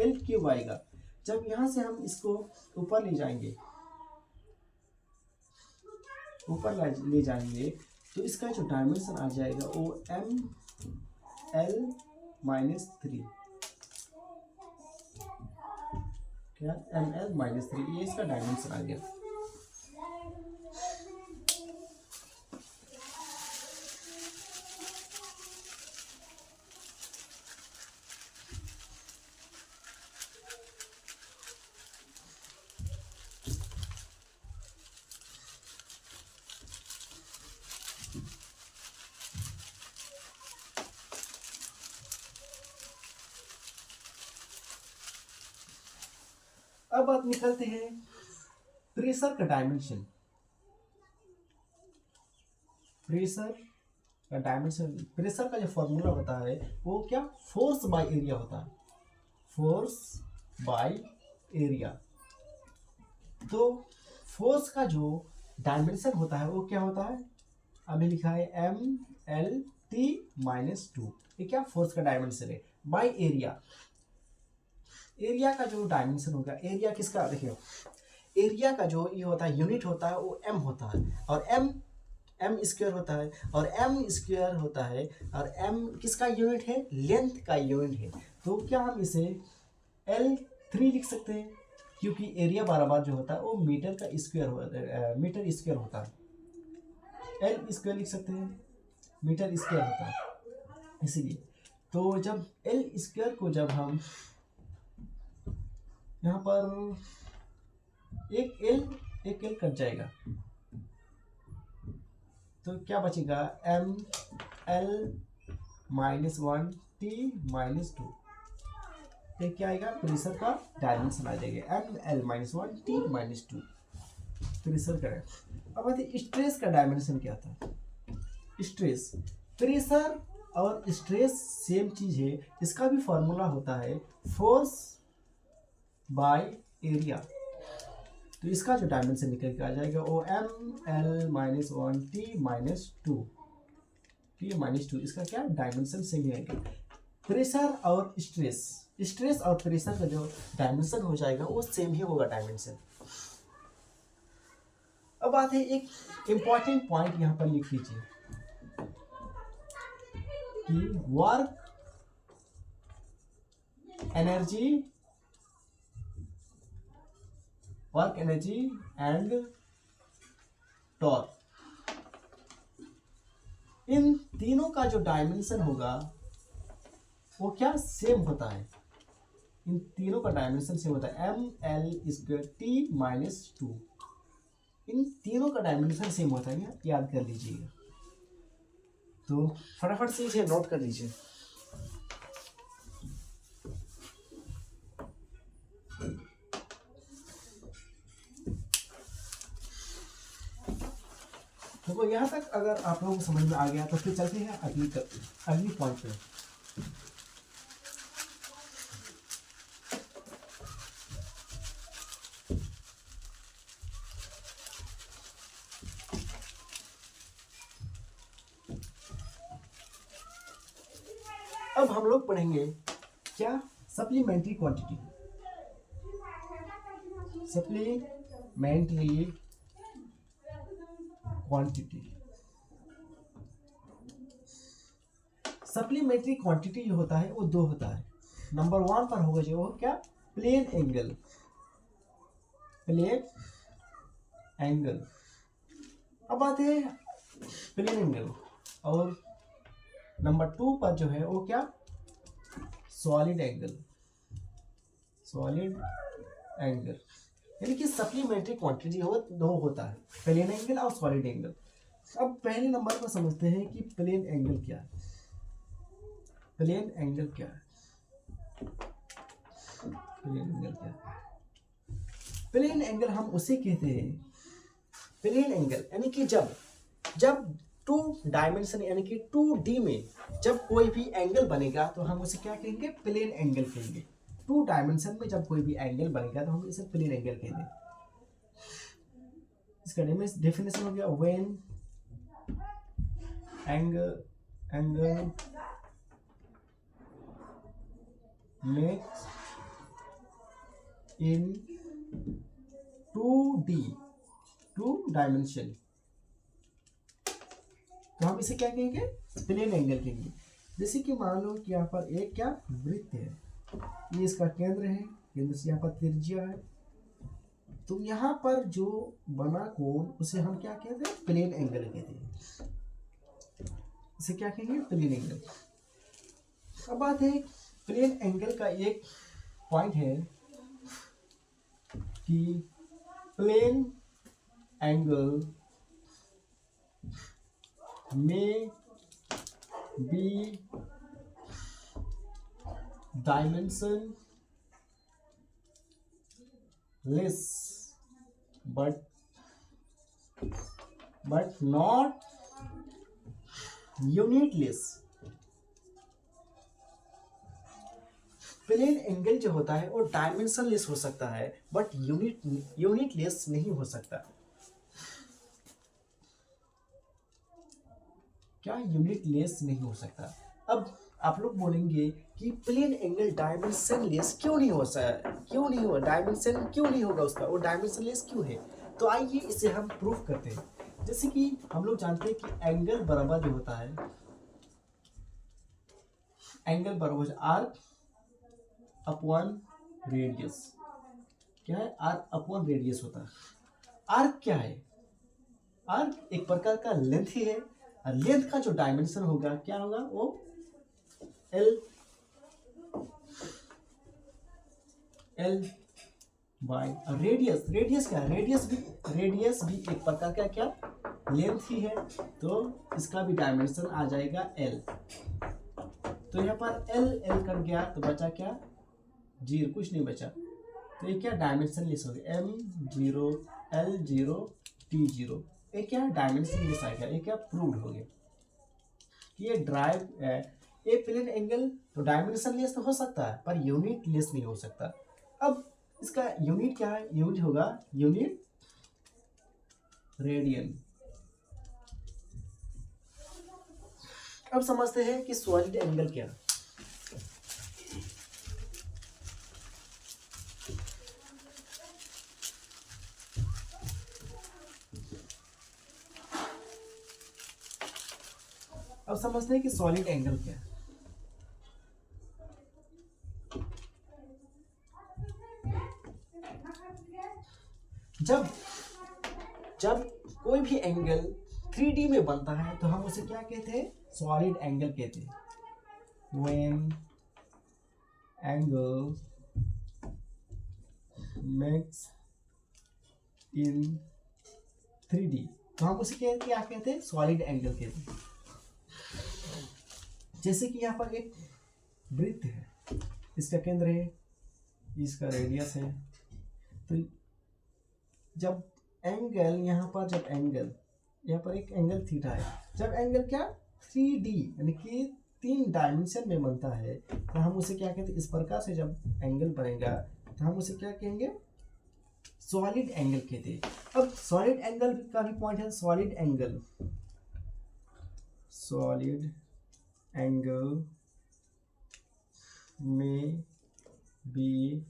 एल क्यूब आएगा। जब यहाँ से हम इसको ऊपर ले जाएंगे तो इसका जो डायमेंशन आ जाएगा वो ML-3, क्या ML-3, ये इसका डायमेंशन आ गया। अब बात निकलते हैं प्रेशर का डायमेंशन। प्रेशर का जो फॉर्मूला होता है वो क्या? फोर्स बाय एरिया होता है। Force by area. तो फोर्स का जो डायमेंशन होता है वो क्या होता है? अभी लिखा है MLT-2। ये क्या? फोर्स का डायमेंशन है बाय एरिया। एरिया का जो डायमेंशन होगा, एरिया किसका? देखिए, एरिया का जो ये होता है यूनिट होता है वो m होता है, और m स्क्वायर होता है, और m स्क्वायर होता है, और m किसका यूनिट है? लेंथ का यूनिट है। तो क्या हम इसे L3 लिख सकते हैं, क्योंकि एरिया बराबर जो होता है वो मीटर स्क्वायर होता है। L स्क्वायर लिख सकते हैं, मीटर स्क्वायर होता है इसीलिए। तो जब L स्क्वायर को जब हम यहाँ पर एक L कट जाएगा तो क्या बचेगा? ML-1T-2। ये क्या आएगा? प्रेशर का डायमेंशन आ जाएगा ML-1T-2 प्रेशर का। अब आते स्ट्रेस का डायमेंशन क्या था? स्ट्रेस, प्रेशर और स्ट्रेस सेम चीज है। इसका भी फॉर्मूला होता है फोर्स बाय एरिया। तो इसका जो डायमेंशन निकल के आ जाएगा वो ML-1T-2। इसका क्या डायमेंशन सेम ही आएगा। प्रेशर और स्ट्रेस और प्रेशर का जो डायमेंशन हो जाएगा वो सेम ही होगा डायमेंशन। अब बात है एक इंपॉर्टेंट पॉइंट यहाँ पर लिख लीजिए कि वर्क एनर्जी एंड टॉर्क, इन तीनों का जो डायमेंशन होगा वो क्या? सेम होता है। इन तीनों का डायमेंशन सेम होता है ML²T-2। इन तीनों का डायमेंशन सेम होता है, याद कर लीजिएगा। तो फटाफट से इसे नोट कर लीजिए। तो यहाँ तक अगर आप लोगों को समझ में आ गया तो फिर चलते हैं अगली पॉइंट पे। अब हम लोग पढ़ेंगे क्या? Supplementary quantity. सप्लीमेंट्री क्वांटिटी जो होता है वो दो होता है। नंबर 1 पर होगा जो क्या? Plane angle. अब आते हैं प्लेन एंगल, और नंबर 2 पर जो है वो क्या? Solid angle. यानी कि सप्लीमेंट्री क्वांटिटी दो होता है, प्लेन एंगल और सॉलिड एंगल। अब पहले नंबर पर समझते हैं कि प्लेन एंगल क्या है। प्लेन एंगल हम उसे कहते हैं प्लेन एंगल यानी कि जब जब टू डायमेंशन यानी कि 2D में जब कोई भी एंगल बनेगा तो हम उसे क्या कहेंगे, प्लेन एंगल कहेंगे। 2 डायमेंशन में जब कोई भी एंगल बनेगा तो हम इसे प्लेन एंगल कहेंगे। इसका डेफिनेशन हो गया, when angle makes in 2D 2 dimension तो हम इसे क्या कहेंगे, प्लेन एंगल कहेंगे। जैसे कि मान लो कि यहाँ पर एक क्या वृत्त है, ये इसका केंद्र है, केंद्र से यहाँ पर त्रिज्या है, तो यहाँ पर जो बना कोण उसे हम क्या कहते हैं, प्लेन एंगल कहते हैं। इसे क्या कहेंगे, प्लेन एंगल। अब बात है प्लेन एंगल का एक पॉइंट है कि plane angle may be dimensionless but not unitless। Plane angle जो होता है वो डायमेंशनलेस हो सकता है बट यूनिटलेस नहीं हो सकता। क्या यूनिटलेस नहीं हो सकता। अब आप लोग बोलेंगे कि प्लेन एंगल डायमेंशनलेस क्यों नहीं हो सकता, क्यों नहीं हो, डायमेंशन क्यों नहीं होगा उसका, वो डायमेंशनलेस क्यों है। तो आइए इसे हम प्रूफ करते हैं। जैसे कि हम लोग जानते हैं कि एंगल बराबर जो होता है, एंगल बराबर आर्क अपॉन रेडियस। क्या है, आर्क अपॉन रेडियस होता है। आर्क क्या है, आर्क एक प्रकार का लेंथ ही है, और लेंथ का जो डायमेंशन होगा क्या होगा, वो एल बाय रेडियस। रेडियस क्या है, रेडियस भी एक प्रकार का क्या लेंथ ही है, तो इसका भी डायमेंशन आ जाएगा एल। तो यहाँ पर एल कट गया तो बचा क्या, 0, कुछ नहीं बचा। तो ये क्या डायमेंशन लेस हो गया, M0 L0 T0, ये क्या डायमेंशन लेस आ गया, ये क्या प्रूव्ड हो गया कि ये ये प्लेन एंगल तो डायमेंशन लेस तो हो सकता है पर यूनिट लेस नहीं हो सकता। अब इसका यूनिट क्या है, यूनिट होगा यूनिट रेडियन। अब समझते हैं कि सॉलिड एंगल क्या है। अब समझते हैं कि सॉलिड एंगल क्या है। जब कोई भी एंगल 3D में बनता है तो हम उसे क्या कहते हैं, सॉलिड एंगल कहते हैं। When angle makes in 3D तो हम उसे क्या कहते हैं, सॉलिड एंगल कहते हैं। जैसे कि यहाँ पर एक वृत्त है, इसका केंद्र है, इसका रेडियस है, तो जब एंगल यहाँ पर एक एंगल थीटा है, जब एंगल क्या 3D यानी कि 3 डायमेंशन में बनता है तो हम उसे क्या कहते हैं, इस प्रकार से जब एंगल बनेगा तो हम उसे क्या कहेंगे, सॉलिड एंगल कहते हैं। अब सॉलिड एंगल का भी पॉइंट है, सॉलिड एंगल में be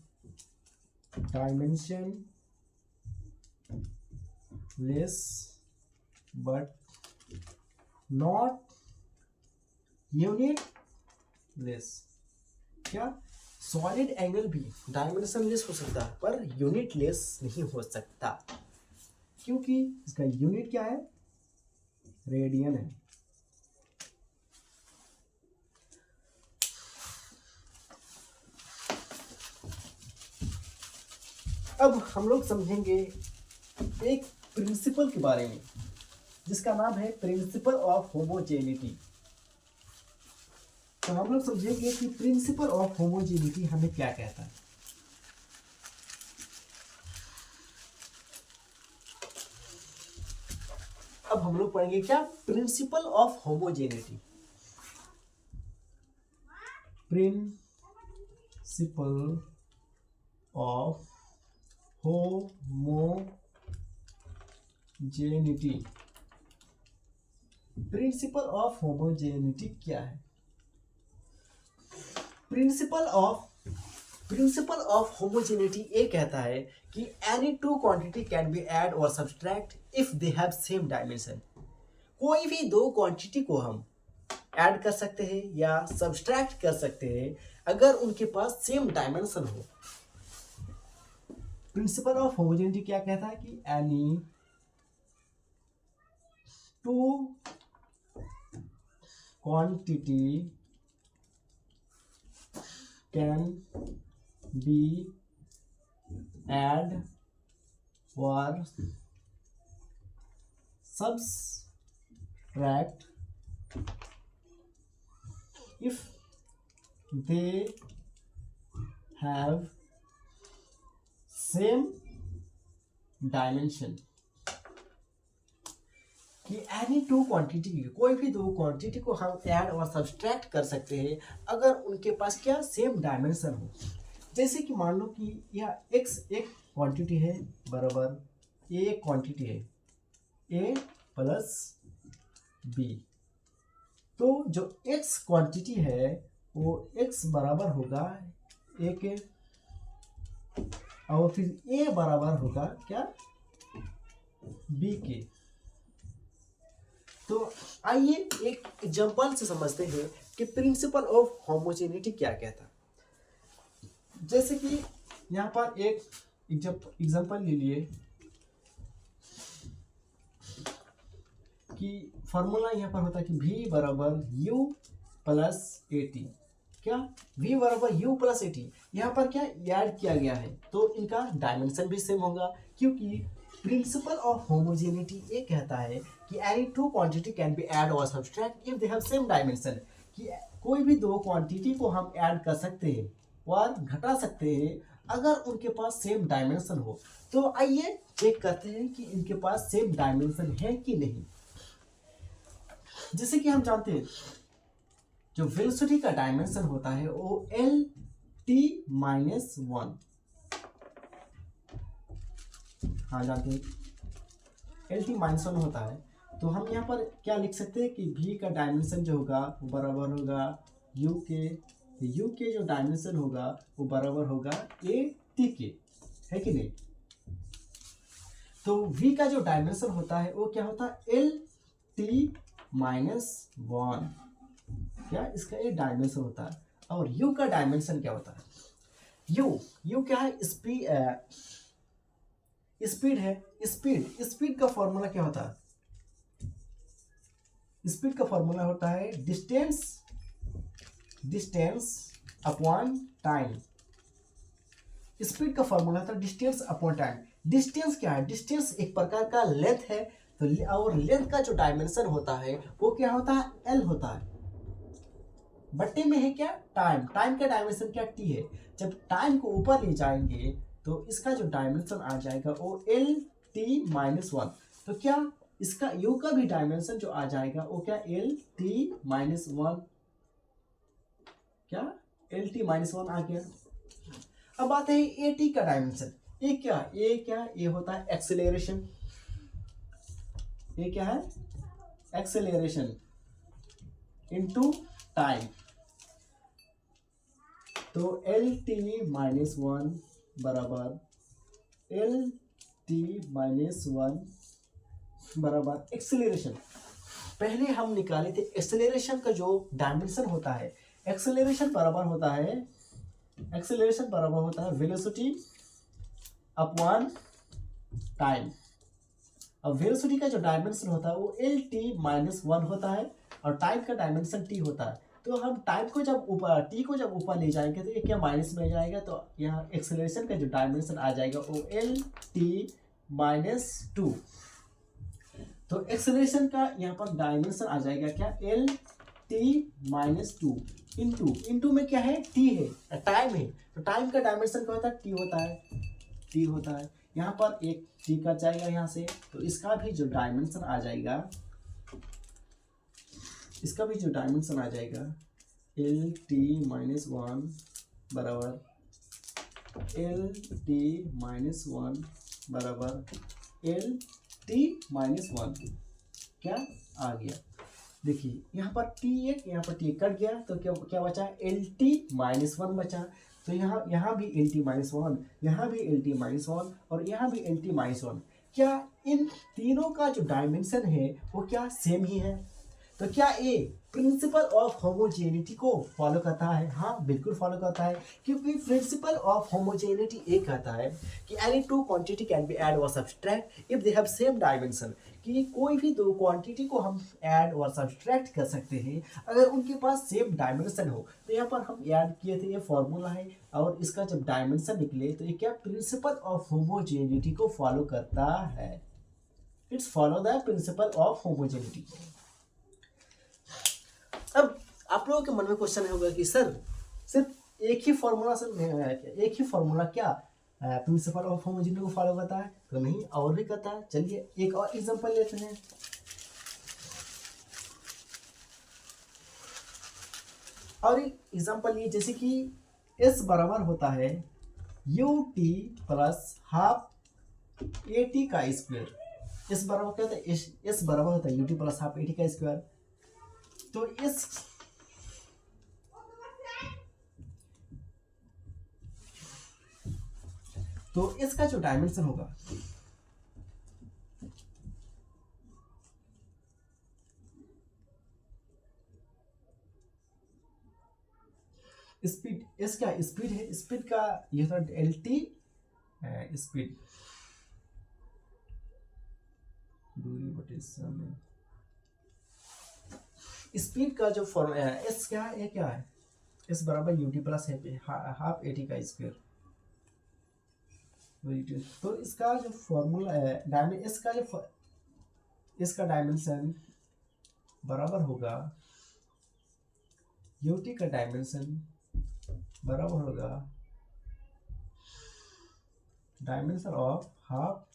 dimensionless but not unitless. क्या सॉलिड एंगल भी डायमेंशन लेस हो सकता है पर यूनिट लेस नहीं हो सकता, क्योंकि इसका यूनिट क्या है, रेडियन है। अब हम लोग समझेंगे एक प्रिंसिपल के बारे में जिसका नाम है प्रिंसिपल ऑफ होमोजेनिटी। तो हम लोग समझेंगे कि प्रिंसिपल ऑफ होमोजेनिटी हमें क्या कहता है। अब हम लोग पढ़ेंगे क्या, principle of homogeneity. Principle of homogeneity. Principle of homogeneity क्या है? प्रिंसिपल ऑफ होमोजेनिटी ये कहता है कि any two quantity can be add और subtract if they have same dimension. कोई भी दो क्वांटिटी को हम ऐड कर सकते हैं या सब्सट्रैक्ट कर सकते हैं अगर उनके पास सेम डायमेंशन हो। प्रिंसिपल ऑफ होमोजेनिटी क्या कहता है कि any two quantity can be add or subtract if they have same dimension। कि एनी टू क्वांटिटी, कोई भी दो क्वांटिटी को हम ऐड और सब्सट्रैक्ट कर सकते हैं अगर उनके पास क्या, सेम डायमेंशन हो। जैसे कि मान लो कि यह x एक क्वांटिटी है बराबर a एक क्वांटिटी है a प्लस b। तो जो x क्वांटिटी है वो x बराबर होगा a के, और फिर a बराबर होगा क्या, b के। तो आइए एक एग्जांपल से समझते हैं कि प्रिंसिपल ऑफ होमोजेनिटी क्या कहता है। जैसे कि यहाँ पर एक एग्जांपल ले लिए कि फॉर्मूला यहाँ पर होता है कि v बराबर u प्लस ए टी। क्या, v बराबर u प्लस ए टी यहाँ पर क्या ऐड किया गया है तो इनका डायमेंशन भी सेम होगा, क्योंकि प्रिंसिपल ऑफ होमोजेनिटी ये कहता है कि any two quantity can be add और subtract if they have same dimension. कि कोई भी दो क्वांटिटी को हम ऐड कर सकते हैं और घटा सकते हैं अगर उनके पास सेम डायमेंशन हो। तो आइए चेक करते हैं कि इनके पास सेम डायमेंशन है कि नहीं। जैसे कि हम जानते हैं जो वेलोसिटी का डायमेंशन होता है वो L-T-1। हाँ जानते हैं L-T-1 होता है। तो हम यहाँ पर क्या लिख सकते हैं कि v का डायमेंशन जो होगा वो बराबर होगा u के, u के जो डायमेंशन होगा वो बराबर होगा a-t के, है कि नहीं। तो v का जो डायमेंशन होता है वो क्या होता है L-T-1। क्या इसका एक डायमेंशन होता है। और u का डायमेंशन क्या होता है, u क्या है, स्पीड है। स्पीड का फॉर्मूला क्या होता है, स्पीड का फॉर्मूला होता है डिस्टेंस अपॉन टाइम। स्पीड का फॉर्मूला होता है डिस्टेंस अपॉन टाइम। डिस्टेंस क्या है, डिस्टेंस एक प्रकार का लेंथ है। तो और लेंथ का जो डायमेंशन होता है वो क्या होता है, l होता है। बट्टे में है क्या, टाइम का डायमेंशन क्या, t है। जब टाइम को ऊपर ले जाएंगे तो इसका जो डायमेंशन आ जाएगा वो L-T-1। तो क्या इसका u का भी डायमेंशन जो आ जाएगा वो क्या L-T-1, क्या L-T-1 आ गया। अब आते हैं at का डायमेंशन। ये होता है एक्सेलरेशन। ये क्या है, एक्सेलरेशन इनटू टाइम। तो L-T-1 बराबर L-T-1 बराबर एक्सेलरेशन। पहले हम निकाले थे एक्सेलरेशन का जो डायमेंशन होता है, एक्सेलरेशन बराबर होता है वेलोसिटी अपॉन टाइम। अब वेलोसिटी का जो डायमेंशन होता है वो L-T-1 होता है और टाइम का डायमेंशन t होता है। तो हम टाइम को जब ऊपर, t को जब ऊपर ले जाएंगे तो ये क्या माइनस में जाएगा। तो यहाँ एक्सेलरेशन का जो डायमेंशन आ जाएगा वो L-T-2। तो एक्सेलरेशन का यहाँ पर डायमेंशन आ जाएगा क्या, L-T-2 इंटू में क्या है, t है, टाइम है। तो टाइम का डायमेंशन क्या होता है, t होता है। यहाँ पर एक टी कट जाएगा यहाँ से, तो इसका भी जो डायमेंशन आ जाएगा, इसका भी जो डायमेंशन आ जाएगा एल टी माइनस वन बराबर एल टी माइनस वन बराबर एल टी माइनस वन क्या आ गया। देखिए यहाँ पर टी एक, यहाँ पर टी कट गया, तो क्या क्या बचा, एल टी माइनस वन बचा। तो यहाँ भी एल टी माइनस वन, यहाँ भी एल टी माइनस वन और यहाँ भी एल टी माइनस वन। क्या इन तीनों का जो डायमेंशन है वो क्या सेम ही है? तो क्या ये प्रिंसिपल ऑफ होमोजेनिटी को फॉलो करता है? हाँ बिल्कुल फॉलो करता है, क्योंकि प्रिंसिपल ऑफ होमोजेनिटी ये कहता है कि any two quantity can be add और subtract if they have same dimension, कि कोई भी दो क्वांटिटी को हम ऐड और सब्सट्रैक्ट कर सकते हैं अगर उनके पास सेम डायमेंशन हो। तो यहाँ पर हम ऐड किए थे, ये फॉर्मूला है, और इसका जब डायमेंशन निकले तो ये क्या प्रिंसिपल ऑफ होमोजेनिटी को फॉलो करता है। It's follow the principal of homogeneity. अब आप लोगों के मन में क्वेश्चन होगा कि सर सिर्फ एक ही फॉर्मूला एक ही फॉर्मूला क्या प्रिंसिपल ऑफ होमोजेनिटी को फॉलो करता है? तो नहीं, और भी करता है। चलिए एक और एग्जांपल लेते हैं। और एक एग्जांपल ये, जैसे कि s बराबर होता है ut plus half A T का स्क्वायर। s बराबर क्या होता है, s बराबर होता है ut plus half A T का स्क्वायर। तो इसका जो डायमेंशन होगा, स्पीड, इस क्या स्पीड है, स्पीड का ये होता है एल टी स्पीड दूरी बटे समय। स्पीड का जो फॉर्मूला है एस क्या है, ये क्या है, एस बराबर UT plus half A T का स्क्वायर। तो इसका जो फॉर्मूला है इसका डायमेंशन बराबर होगा यूटी का डायमेंशन बराबर होगा dimension of half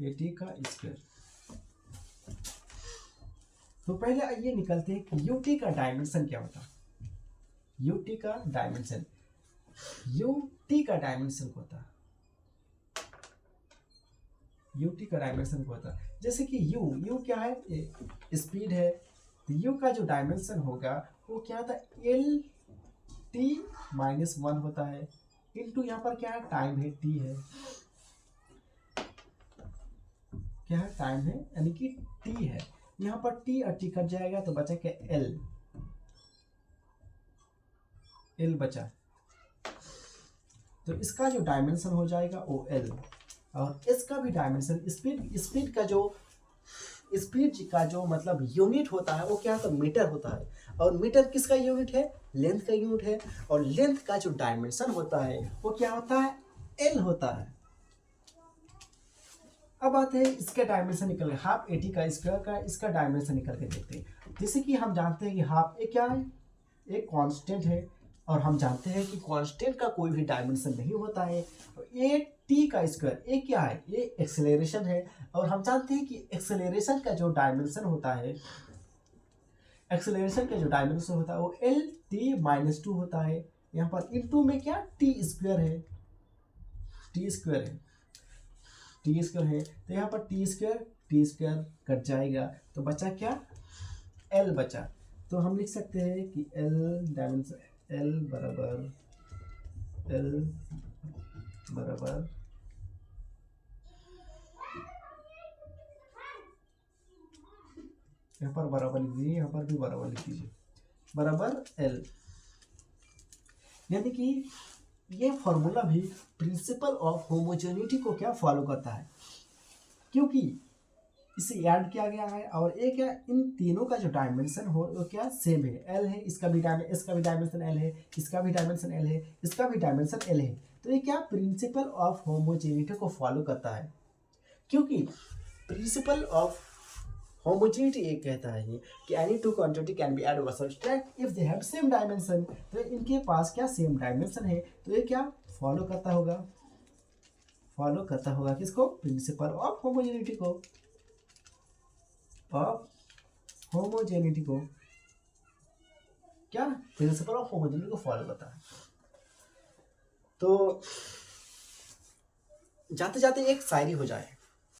A T का स्क्वायर। तो पहले आइए निकलते हैं कि यूटी का डायमेंशन क्या होता है। यूटी का डायमेंशन को होता है, यूटी का डायमेंशन को होता है। जैसे कि यू क्या है, स्पीड है, तो यू का जो डायमेंशन होगा वो क्या होता है, एल टी माइनस वन होता है, इनटू यहाँ पर क्या है, टाइम है, टी है, क्या है, टाइम है, यानी कि टी है। यहाँ पर टी और टी कट जाएगा तो बचा क्या, एल बचा। तो इसका जो डायमेंशन हो जाएगा वो एल, और इसका भी डायमेंशन स्पीड का जो मतलब यूनिट होता है वो क्या होता है, मीटर होता है। और मीटर किसका यूनिट है, लेंथ का यूनिट है। और लेंथ का जो डायमेंशन होता है वो क्या होता है, एल होता है। अब आते हैं इसके डायमेंशन निकल गए, हाफ ए टी का स्क्वायर का इसका डायमेंशन निकल के देखते हैं। जैसे कि हम जानते हैं कि हाफ ए क्या है, एक कांस्टेंट है, और हम जानते हैं कि कांस्टेंट का कोई भी डायमेंशन नहीं होता है। ए टी का स्क्वायर, ए क्या है, ये एक्सेलरेशन है, और हम जानते हैं कि एक्सेलरेशन का जो डायमेंशन होता है, वो एल टी माइनस टू होता है। यहाँ पर इनटू में क्या, टी स्क्वायर है, तो यहाँ पर टी स्क्वायर कट जाएगा, तो बचा क्या, एल बचा। तो हम लिख सकते हैं कि एल बराबर यहाँ पर बराबर लिख दीजिए, यहाँ पर भी बराबर लिख दीजिए, बराबर एल। यानी कि ये फॉर्मूला भी प्रिंसिपल ऑफ होमोजेनिटी को क्या फॉलो करता है, क्योंकि इसे ऐड किया गया है, और एक है इन तीनों का जो डायमेंशन हो वो क्या सेम है, एल है, इसका भी डायमेंशन एल है, इसका भी डायमेंशन एल है, इसका भी डायमेंशन एल है। तो ये क्या प्रिंसिपल ऑफ होमोजेनिटी को फॉलो करता है, क्योंकि प्रिंसिपल ऑफ होमोजेनिटी ये कहता है कि any two quantity can be add और subtract if they have same dimension. तो इनके पास क्या सेम डायमेंशन है, तो ये क्या फॉलो करता होगा, फॉलो करता होगा किसको, प्रिंसिपल ऑफ होमोजेनिटी को, ऑफ होमोजेनिटी को, क्या प्रिंसिपल ऑफ होमोजेनिटी को फॉलो करता है। तो जाते जाते एक शायरी हो जाए,